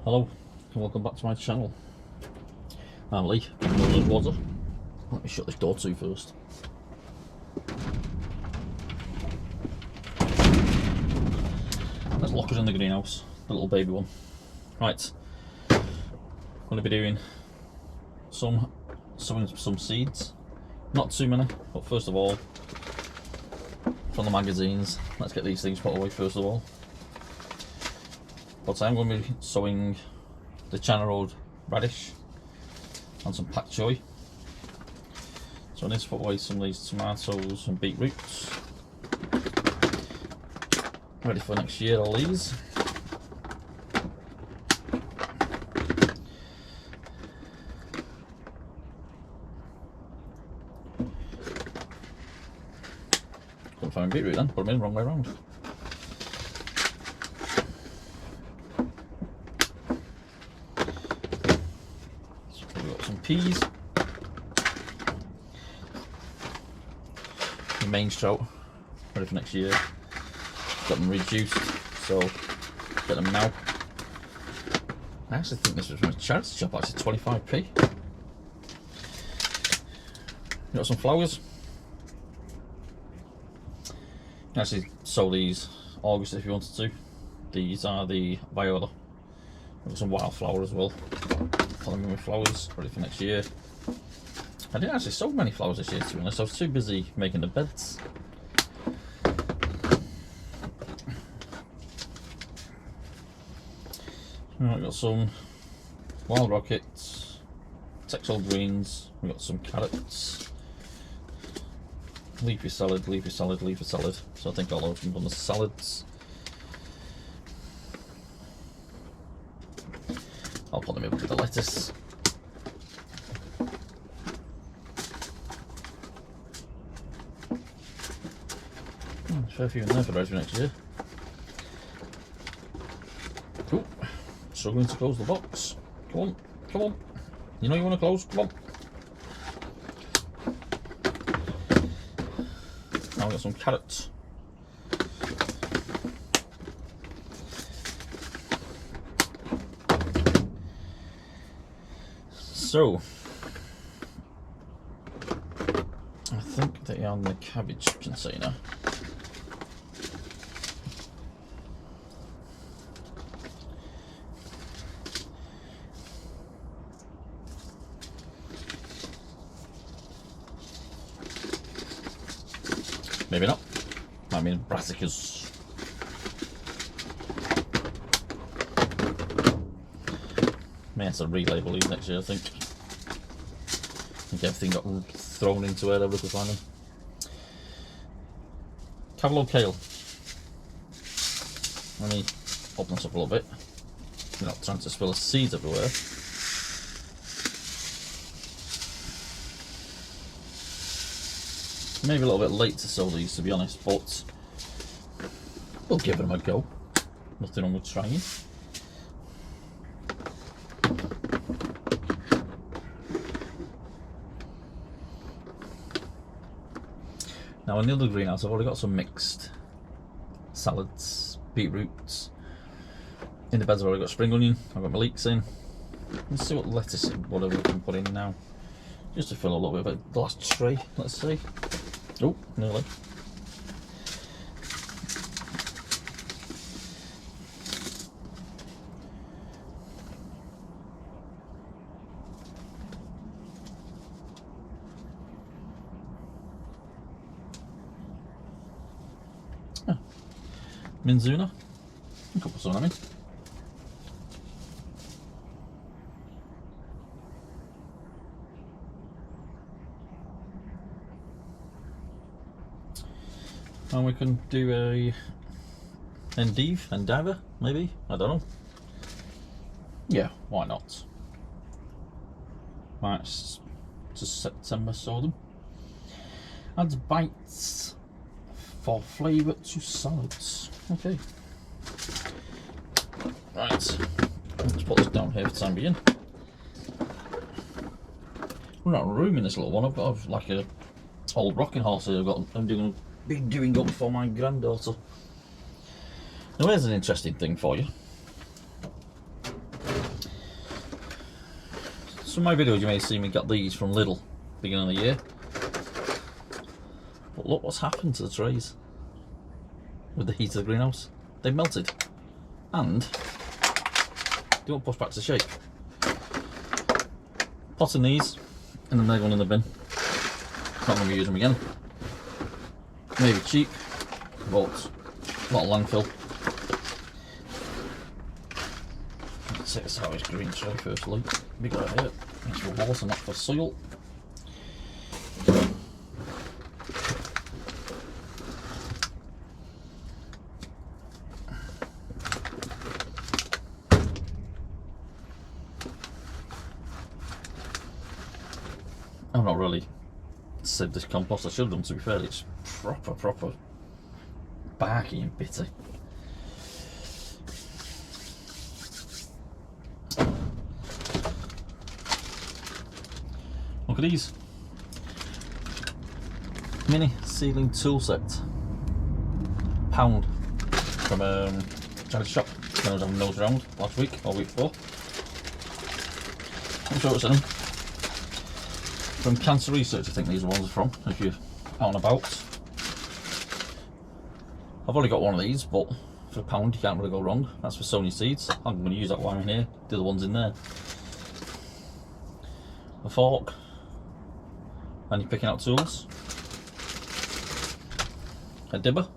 Hello and welcome back to my channel. I'm Lee, from water. Let me shut this door too first. Let's lock us in the greenhouse, the little baby one. Right, I'm going to be doing sowing some seeds, not too many, but first of all, from the magazines, let's get these things put away first of all. But I'm going to be sowing the China radish and some Pak Choy. So I need to put away some of these tomatoes and beetroots. Ready for next year, all these. Couldn't find beetroot then, put them in the wrong way around. Peas, the mange trout, ready for next year. Got them reduced, so get them now. I actually think this was from a charity shop, actually 25p. Got some flowers. You can actually sow these August if you wanted to. These are the viola. Got some wildflower as well. Put them in with flowers, ready for next year. I didn't actually sow many flowers this year, to be honest. I was too busy making the beds. Right, we've got some wild rockets, texel greens, we've got some carrots, leafy salad, leafy salad, leafy salad. So I think I'll open them on the salads. I'll put them in with the lettuce. There's a fair few in there for ready for next year. Ooh, struggling to close the box. Come on, come on. You know you want to close, come on. Now we've got some carrots. So, I think they are in the cabbage container. Maybe not. I mean, brassicas. May have to relabel these next year, I think. I think everything got thrown into wherever we could find them. Cavalo Kale. Let me open this up a little bit. You're not trying to spill the seeds everywhere. Maybe a little bit late to sow these, to be honest, but we'll give them a go. Nothing wrong with trying. Now in the other greenhouse I've already got some mixed salads, beetroots. In the beds I've already got spring onion, I've got my leeks in. Let's see what lettuce and whatever we can put in now. Just to fill a little bit of the last tray, let's see. Oh, nearly. Minzuna, a couple of some, I mean. And we can do a Endive, maybe? I don't know. Yeah, why not? March to September, sow them. Adds bites for flavour to salads. Okay. Right, let's put this down here for the time being. We're not room in this little one. I've got like a old rocking horse here. I'm going to be doing up for my granddaughter. Now here's an interesting thing for you. some of my videos you may see me get these from Lidl beginning of the year. But look what's happened to the trays with the heat of the greenhouse. They've melted and they won't push back to shape. Potting these and then they're going in the bin. Not going to be using them again. Maybe cheap, but a lot of landfill. Let's take this out of his green tray first, Luke. Big idea. It's for water, not for soil. I've not really said this compost. I should have done, to be fair. It's proper barky and bitter. Look at these mini seedling tool set, £1 from charity shop. I was having those around last week or week before. I'm sure it's in them. From Cancer Research, I think these ones are from, if you're out and about. I've already got one of these, but for £1 you can't really go wrong. That's for sowing your seeds. I'm going to use that while I'm in here. The other one's in there. A fork, and you're picking out tools. A dibber.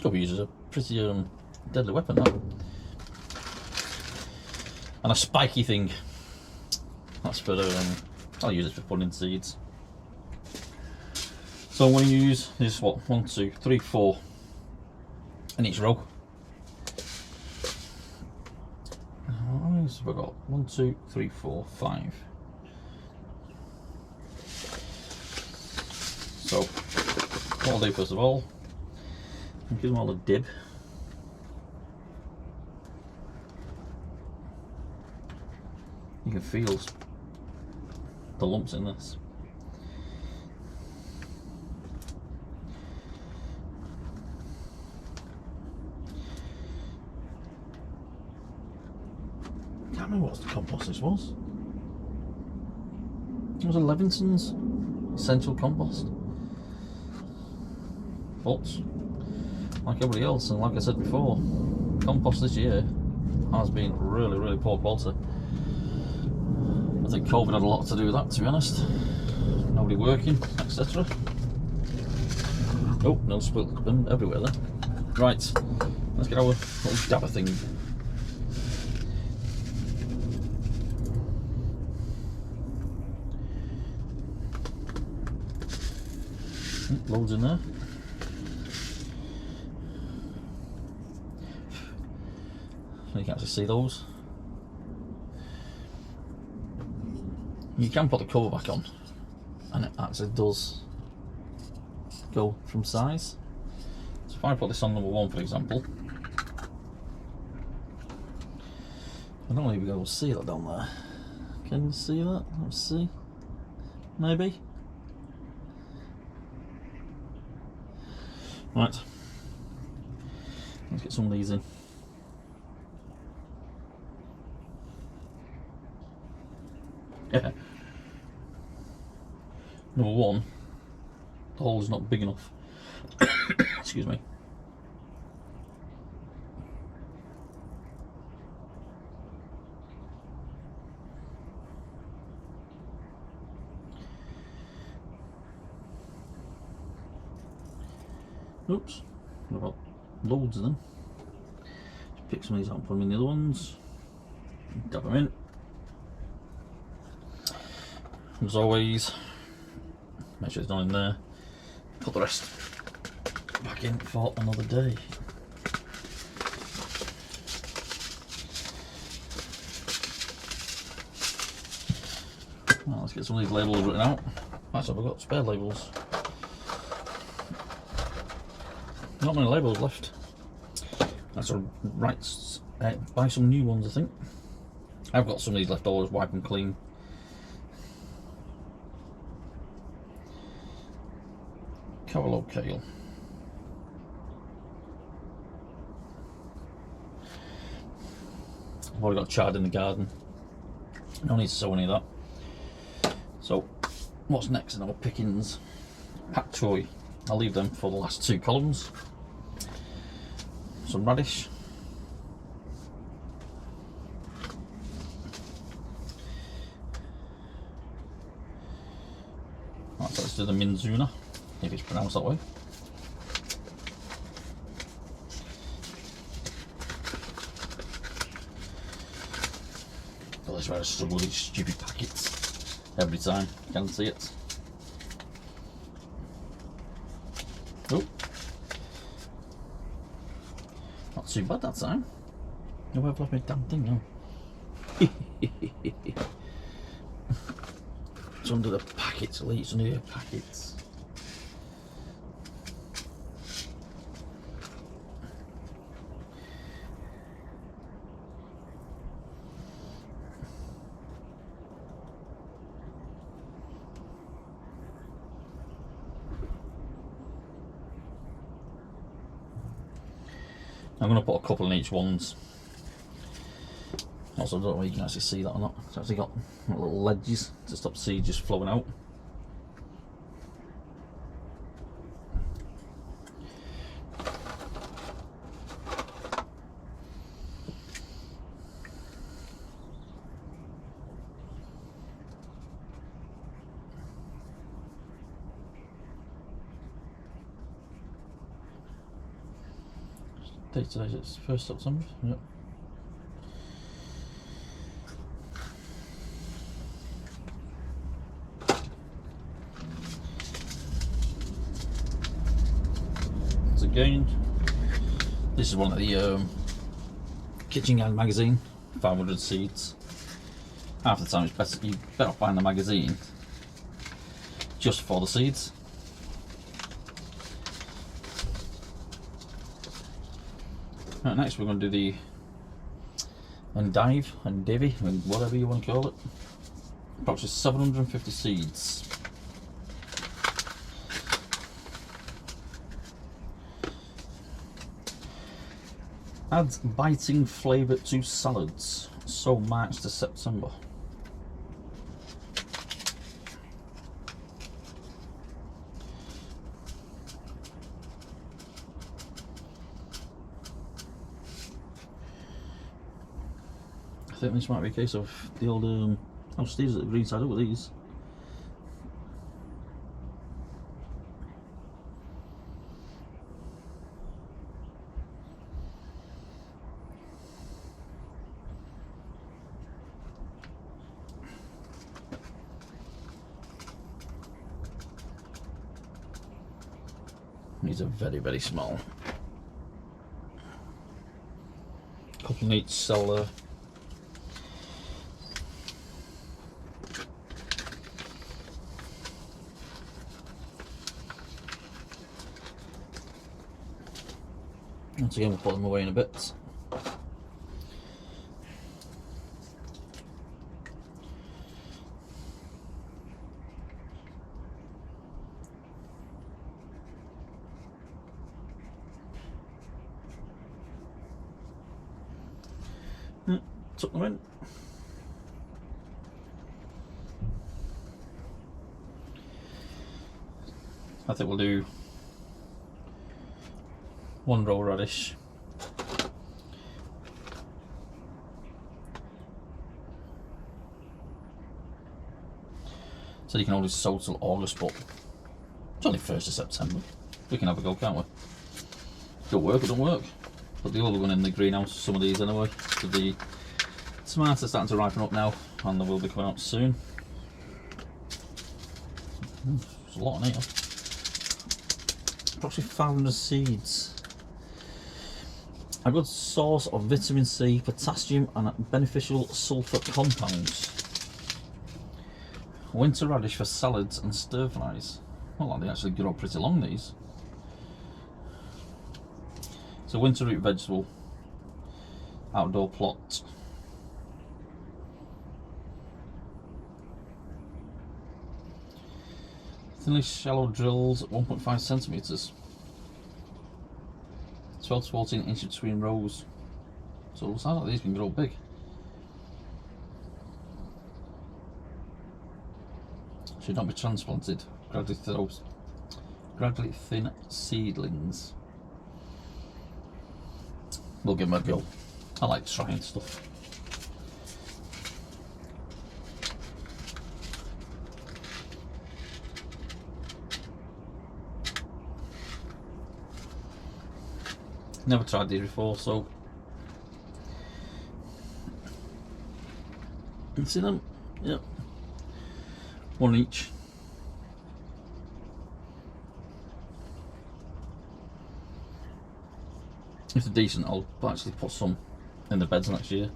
Could be used as a pretty deadly weapon, that. And a spiky thing. That's for I'll use it for putting in seeds. So I'm going to use this, what, 1, 2, 3, 4 in each row. How many have I got? 1, 2, 3, 4, 5. So what I'll do first of all, I'll give them all a dib. You can feel the lumps in this. I can't remember what the compost this was. It was a Levinson's essential compost. But like everybody else, and like I said before, compost this year has been really poor quality. I think COVID had a lot to do with that, to be honest. Nobody working, etc. Oh, no spilt bin everywhere then. Right, let's get our little dabber thing. Loads in there. You can actually see those. You can put the cover back on and it actually does go from size. So if I put this on number 1, for example, I don't even be able to see that down there. Can you see that? Let's see. Maybe. Right. Let's get some of these in. Yeah. Number 1, the hole is not big enough. Excuse me. Oops, I've got loads of them. Just pick some of these out and put them in the other ones. Dab them in. As always, make sure it's not in there. Put the rest back in for another day. Well, let's get some of these labels written out. Actually, I've got spare labels. Not many labels left. That's right. Buy some new ones, I think. I've got some of these left, always wipe them clean. Cavalo Kale. I've already got chard in the garden. No need to sow any of that. So what's next in our pickings? Pak Choy. I'll leave them for the last two columns. Some radish. Right, so let's do the minzuna, if it's pronounced that way. But that's where I struggle with these stupid packets every time. Can't see it. Oh, not too bad that time. No, I've left my damn thing now. It's under the packets, Lee. It's under your packets. I'm going to put a couple in each ones. Also, I don't know if you can actually see that or not. It's actually got little ledges to stop the seed just flowing out. Date today is 1st September. Yep. Again, this is one of the Kitchen Guide magazine, 500 seeds. Half the time it's better, you better off buying the magazine just for the seeds. Right, next we're going to do the Endive, whatever you want to call it. Approximately 750 seeds. Adds biting flavour to salads. So March to September. I think this might be a case of the old Steve's at the green side up with these. These are very, very small. Couple in each cellar. Once again, we'll put them away in a bit. Tuck them in. I think we'll do one row radish, so you can always sow till August, but it's only 1st of September. We can have a go, can't we? Don't work, it don't work. But the other one in the greenhouse, some of these anyway. So the tomatoes are starting to ripen up now, and they will be coming out soon. There's a lot on here. Approximately 500 seeds. A good source of vitamin C, potassium and beneficial sulfur compounds. Winter radish for salads and stir fries. Well, they actually grow pretty long, these. It's a winter root vegetable. Outdoor plot. Thinly shallow drills at 1.5 centimetres. 12 to 14 inches between rows. So it sounds like these can grow big. Should not be transplanted. Gradually thin seedlings. We'll give them a go. I like trying stuff. Never tried these before, so you see them? Yep. One each. If they're decent, I'll actually put some in the beds next year.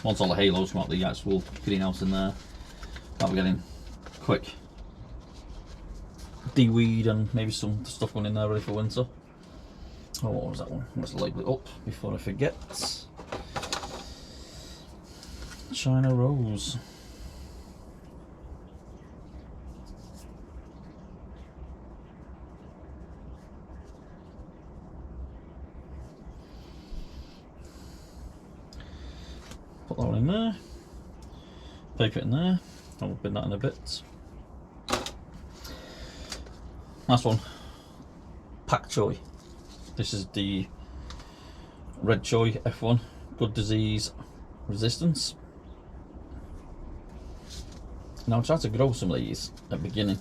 Once all the halos come out the actual greenhouse in there, that'll be getting quick de-weed and maybe some stuff going in there ready for winter. Oh, what was that one? Let's label it up before I forget. China Rose. Put that one in there. Paper it in there. I'll bin that in a bit. Last one. Pak Choy. This is the Red Choy F1. Good disease resistance. Now I tried to grow some of these at the beginning.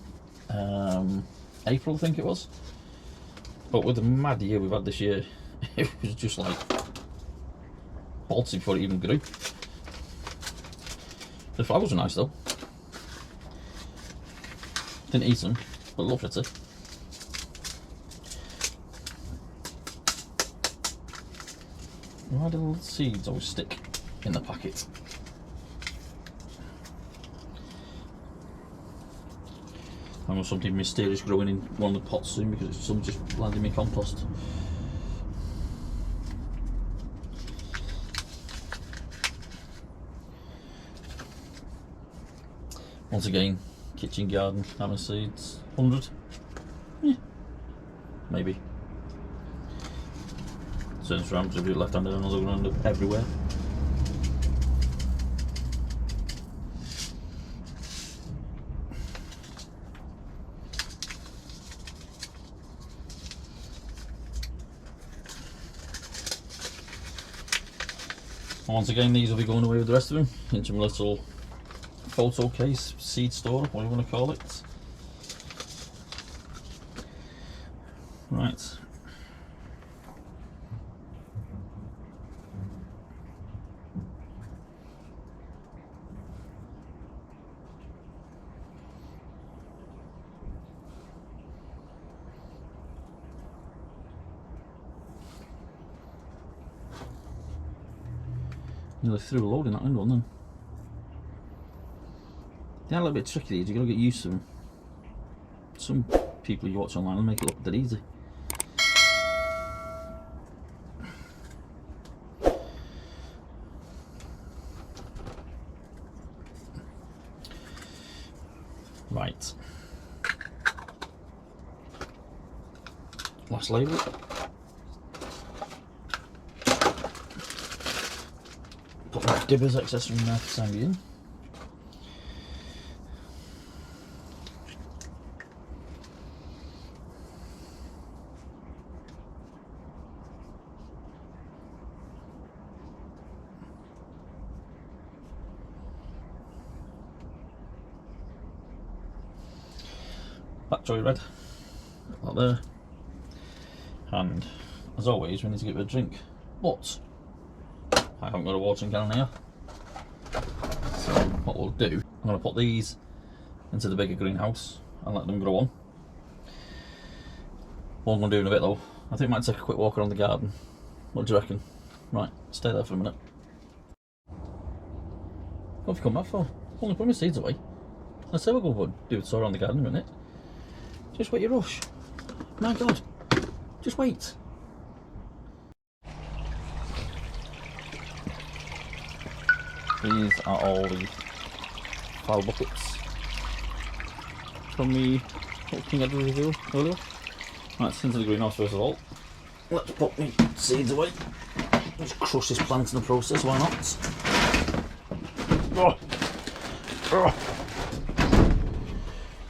April I think it was. But with the mad year we've had this year, it was just like bolted before it even grew. The flowers were nice though. Didn't eat them, but looked at it. Why do the seeds always stick in the packet? I know something mysterious growing in one of the pots soon because it's some just landing me compost. Once again, kitchen garden, hammer seeds, 100. Yeah, maybe. Certain ramps, if you're left-handed, another one end up everywhere. And once again, these will be going away with the rest of them into my little photo case, seed store, what do you want to call it. Right. Nearly threw a load in that window, then. They are a little bit tricky, these, you've got to get used to them. Some people you watch online will make it look that easy. Right. Last label. Put that Dibbers accessory in there for the time being. Pak Choi Red, that there, and as always we need to give it a drink, but I haven't got a watering can here, so what we'll do, I'm going to put these into the bigger greenhouse and let them grow on. What I'm going to do in a bit though, I think I might take a quick walk around the garden. What do you reckon? Right, stay there for a minute. What have you come back for? Only put my seeds away. I said we'll go do a tour around the garden in a minute. Just wait your rush. My God, just wait. These are all the foul buckets. from the King Edward review earlier. Right, into the greenhouse first of all. Let's put my seeds away. Just crush this plant in the process, why not? Oh. Oh.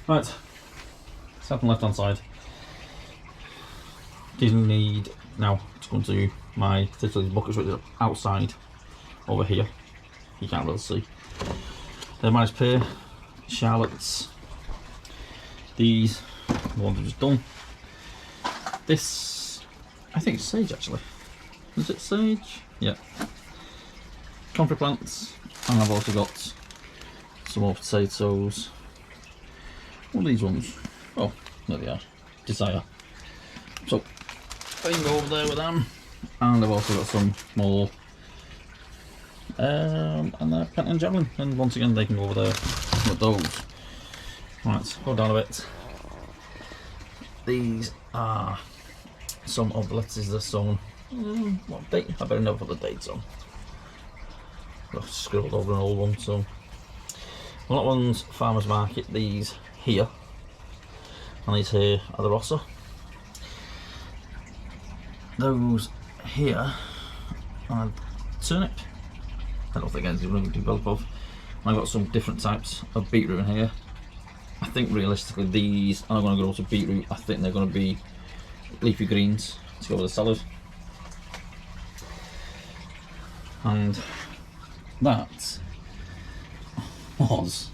Right, start on the left hand side. These need now to go into my fertility buckets, which are outside over here. You can't really see. They're man's pear, shallots. These, the ones I've just done. This, I think it's sage actually. Is it sage? Yeah. Comfrey plants, and I've also got some more potatoes. What are these ones? Oh, there they are. Desire. So, I can go over there with them. And I've also got some more. And they're Pent and Javelin. And once again, they can go over there with those. Right, go down a bit. These are some of the lettuces that are sown. What date? I better never put the dates on. I've scribbled over an old one. So, well, that one's Farmers Market. These here, and these here are the Rossa. Those here are turnip. I don't think anything's going to do well above. I've got some different types of beetroot in here. I think realistically these are going to go to beetroot. I think they're going to be leafy greens to go with the salad. And that was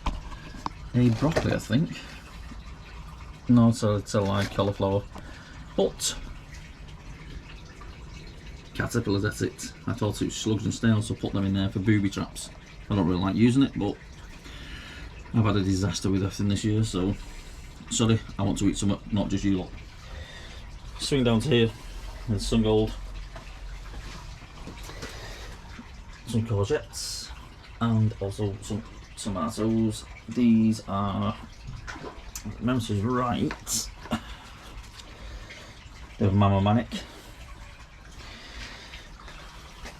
a broccoli, I think. No, it's a like cauliflower, but caterpillars at it. I thought it was slugs and snails, so put them in there for booby traps. I don't really like using it, but I've had a disaster with everything this year, so sorry, I want to eat some, not just you lot. Swing down to here with some gold, some courgettes, and also some tomatoes. These are, if memory is right, they're Mama Manic.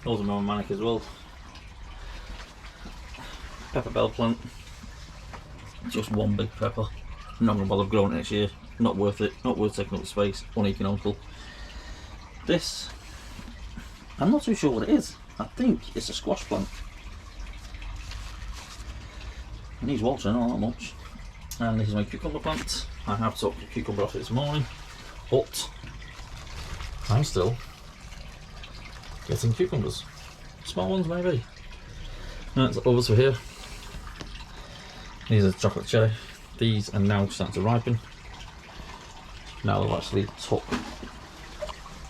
Those are Mama Manic as well. Pepper bell plant. Just one big pepper. I'm not going to bother growing it next year. Not worth it. Not worth taking up the space. Uneconomical. This, I'm not too sure what it is. I think it's a squash plant. It needs watering, not that much. And this is my cucumber plant. I have took a cucumber off it this morning, but I'm still getting cucumbers. Small ones maybe. Right, so over to here. These are chocolate cherry. These are now starting to ripen. Now they've actually took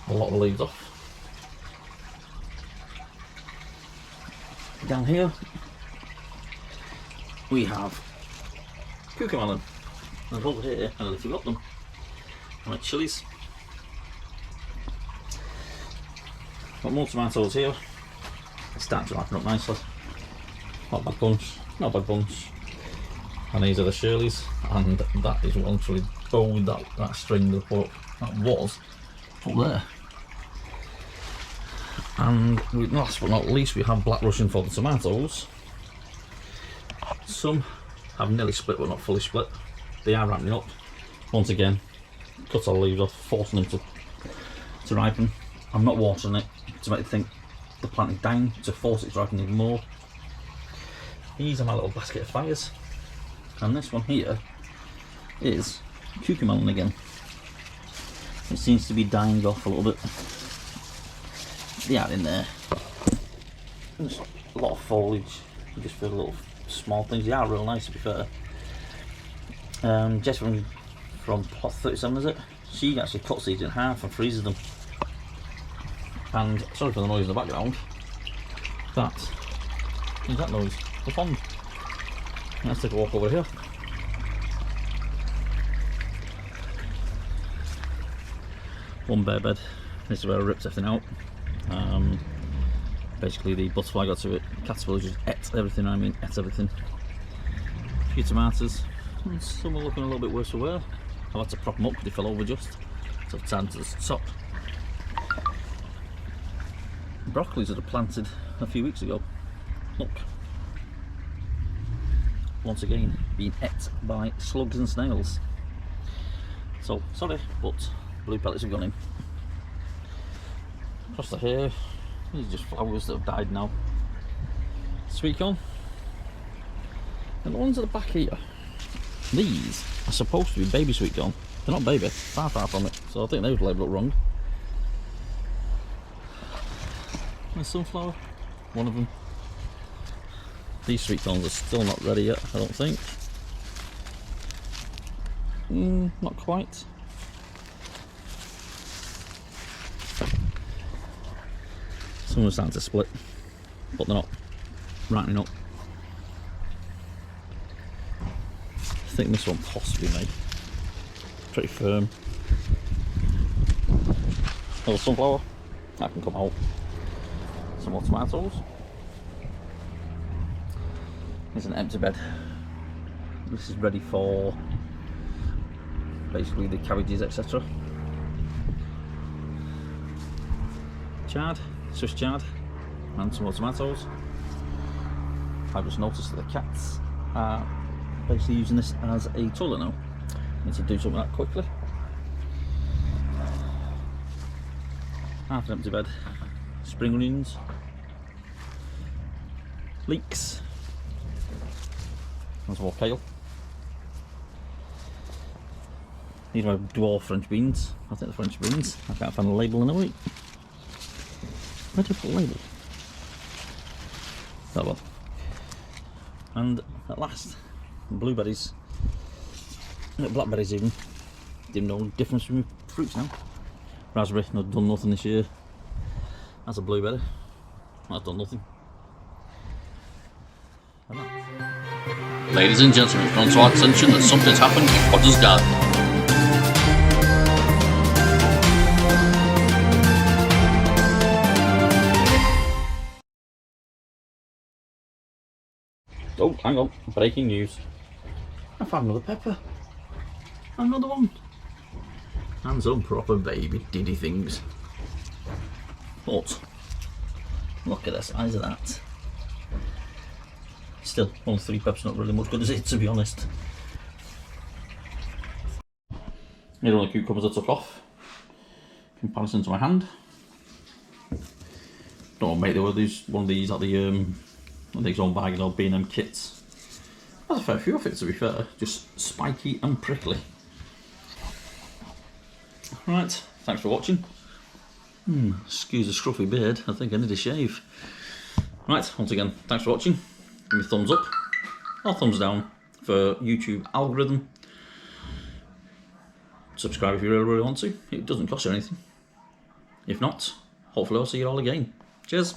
a lot of the leaves off. Down here we have cucumber melon. And over here, I nearly forgot them. My chilies. Got more tomatoes here. It's starting to ripen up nicely. Not a bad bunch, not a bad bunch. And these are the Shirleys, and that is what actually bowed that string that was up there. And last but not least, we have Black Russian for the tomatoes. Some have nearly split but not fully split. They are ramping up. Once again, cut all the leaves off, forcing them to ripen. I'm not watering it to make it think the plant is dying, to force it to ripen even more. These are my little basket of fires. And this one here is cucumber melon again. It seems to be dying off a little bit. They are in there. There's a lot of foliage. You just feel little small things. They are real nice, to be fair. Jess from Plot 37, is it? She actually cuts these in half and freezes them. And sorry for the noise in the background. That is that noise. The pond. Let's take a walk over here. One bare bed. This is where I ripped everything out. Basically the butterfly got to it. Caterpillar just ate everything. I mean, ate everything. A few tomatoes. And some are looking a little bit worse for wear. I had to prop them up because they fell over just. So I've turned to the top. Broccolis that I planted a few weeks ago. Look. Once again, been ate by slugs and snails. So, sorry, but blue pellets have gone in. Across the hair, these are just flowers that have died now. Sweet corn. And the ones at the back here, these are supposed to be baby sweet corn. They're not baby, far from it, so I think they would label it wrong. There's sunflower, one of them. These sweet corns are still not ready yet, I don't think. Not quite. Some are starting to split, but they're not rightening up. I think this one possibly may. Pretty firm. Little sunflower, that can come out. Some more tomatoes. There's an empty bed. This is ready for basically the cabbages, etc. Chard, Swiss chard, and some more tomatoes. I've just noticed that the cats are basically using this as a toilet now. Need to do something like that quickly. Half an empty bed. Spring onions. Leeks. And some more kale. These are my dwarf French beans. I think they're French beans. I can't find a label in a week. Where do you put a label? That one. And at last, blueberries. Blackberries even. Didn't know the difference between fruits now. Raspberry, not done nothing this year. That's a blueberry. That's done nothing. Ladies and gentlemen, it's drawn to our attention that something's happened in Potter's garden. Oh, hang on. Breaking news. I found another pepper. Another one. And some proper baby diddy things. But, look at the size of that. Still, only 3 peppers, not really much good, is it, to be honest? Here are all the cucumbers I took off. Comparison to my hand. Don't want to make one of these at the own bag or B&M kits. That's a fair few of it, to be fair. Just spiky and prickly. Right, thanks for watching. Excuse the scruffy beard, I think I need a shave. Right, once again, thanks for watching. Give me a thumbs up or thumbs down for YouTube algorithm. Subscribe if you really want to. It doesn't cost you anything. If not, hopefully I'll see you all again. Cheers.